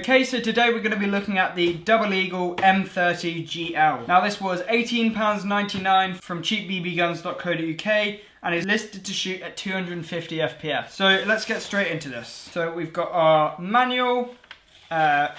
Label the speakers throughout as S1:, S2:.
S1: Okay, so today we're going to be looking at the 𝐉𝐸𝐲 M30GL. Now this was £18.99 from cheapbbguns.co.uk and is listed to shoot at 250 FPS. So let's get straight into this. So we've got our manual,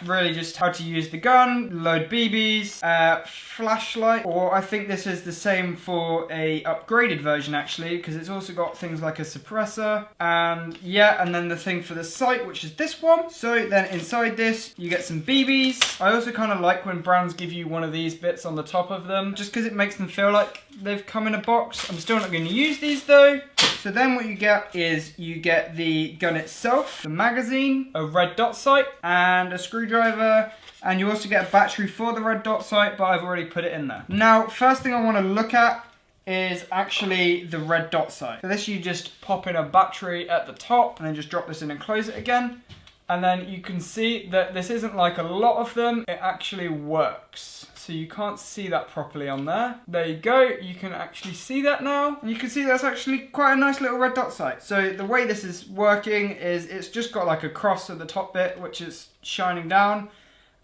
S1: really just how to use the gun, load BBs, flashlight, or I think this is the same for a upgraded version actually, because it's also got things like a suppressor, and yeah, and then the thing for the sight, which is this one. So then inside this, you get some BBs. I also kind of like when brands give you one of these bits on the top of them, just because it makes them feel like they've come in a box. I'm still not going to use these though. So then what you get is you get the gun itself, the magazine, a red dot sight, and a screwdriver, and you also get a battery for the red dot sight, but I've already put it in there. Now, first thing I want to look at is actually the red dot sight. For this, you just pop in a battery at the top, and then just drop this in and close it again. And then you can see that this isn't like a lot of them, it actually works. So you can't see that properly on there. There you go, you can actually see that now. And you can see that's actually quite a nice little red dot sight. So the way this is working is it's just got like a cross at the top bit, which is shining down.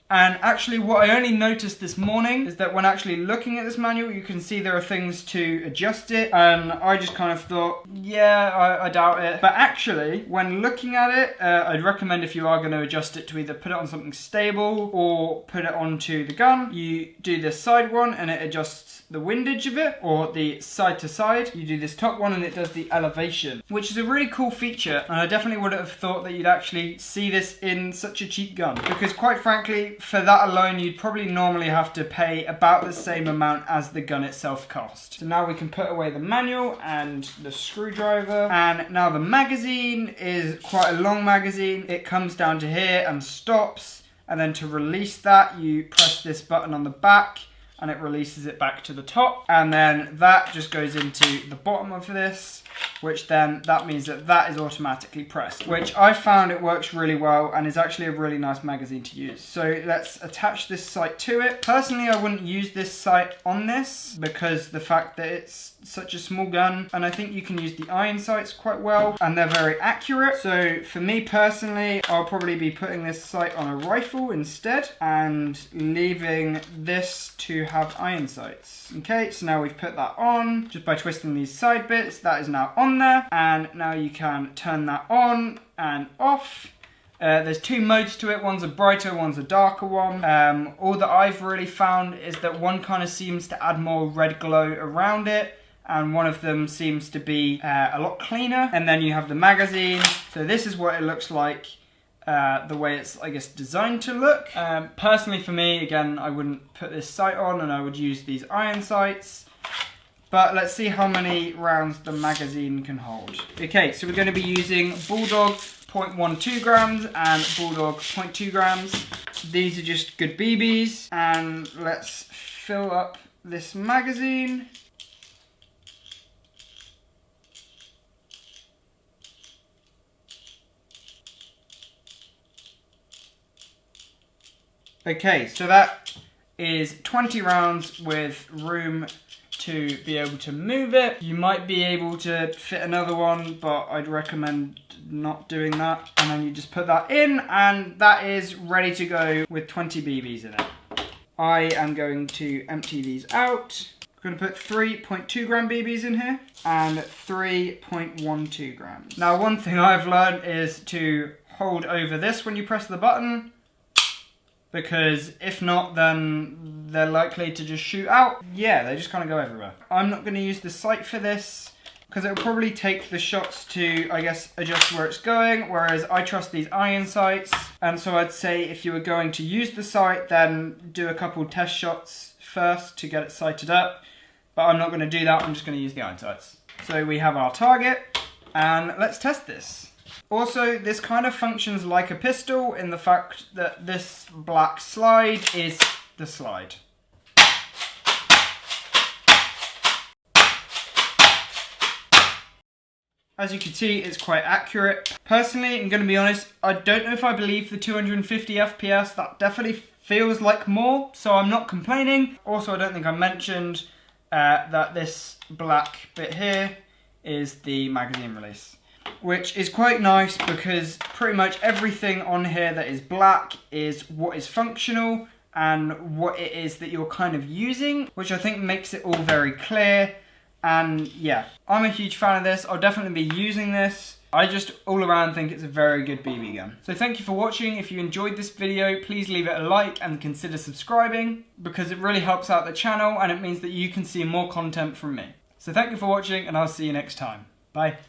S1: And actually what I only noticed this morning is that when actually looking at this manual, you can see there are things to adjust it. And I just kind of thought, yeah, I doubt it. But actually, when looking at it, I'd recommend if you are going to adjust it to either put it on something stable or put it onto the gun. You do this side one and it adjusts the windage of it, or the side to side. You do this top one and it does the elevation, which is a really cool feature. And I definitely wouldn't have thought that you'd actually see this in such a cheap gun, because quite frankly, for that alone, you'd probably normally have to pay about the same amount as the gun itself cost. So now we can put away the manual and the screwdriver. And now the magazine is quite a long magazine. It comes down to here and stops. And then to release that, you press this button on the back and it releases it back to the top. And then that just goes into the bottom of this, which then that means that that is automatically pressed, which I found it works really well and is actually a really nice magazine to use. So let's attach this sight to it. Personally, I wouldn't use this sight on this because the fact that it's such a small gun, and I think you can use the iron sights quite well and they're very accurate. So for me personally, I'll probably be putting this sight on a rifle instead and leaving this to have iron sights. Okay, so now we've put that on just by twisting these side bits. That is now on there, and now you can turn that on and off. There's two modes to it, one's a brighter, one's a darker one. All that I've really found is that one kind of seems to add more red glow around it, and one of them seems to be a lot cleaner. And then you have the magazine, so this is what it looks like, the way it's, I guess, designed to look. Personally for me, again, I wouldn't put this sight on and I would use these iron sights. But let's see how many rounds the magazine can hold. Okay, so we're going to be using Bulldog 0.12 grams and Bulldog 0.2 grams. These are just good BBs. And let's fill up this magazine. Okay, so that is 20 rounds with room to be able to move it. You might be able to fit another one, but I'd recommend not doing that. And then you just put that in, and that is ready to go with 20 BBs in it. I am going to empty these out. I'm going to put 3.2 gram BBs in here and 3.12 grams. Now, one thing I've learned is to hold over this when you press the button, because if not, then they're likely to just shoot out. Yeah, they just kind of go everywhere. I'm not going to use the sight for this because it'll probably take the shots to, I guess, adjust where it's going, whereas I trust these iron sights. And so I'd say if you were going to use the sight, then do a couple test shots first to get it sighted up. But I'm not going to do that, I'm just going to use the iron sights. So we have our target, and let's test this. Also, this kind of functions like a pistol in the fact that this black slide is the slide. As you can see, it's quite accurate. Personally, I'm going to be honest, I don't know if I believe the 250 FPS. That definitely feels like more, so I'm not complaining. Also, I don't think I mentioned that this black bit here is the magazine release. which is quite nice because pretty much everything on here that is black is what is functional and what it is that you're kind of using, which I think makes it all very clear. And yeah, I'm a huge fan of this. I'll definitely be using this. I just all around think it's a very good BB gun. So thank you for watching. If you enjoyed this video, please leave it a like and consider subscribing because it really helps out the channel and it means that you can see more content from me. So thank you for watching and I'll see you next time. Bye.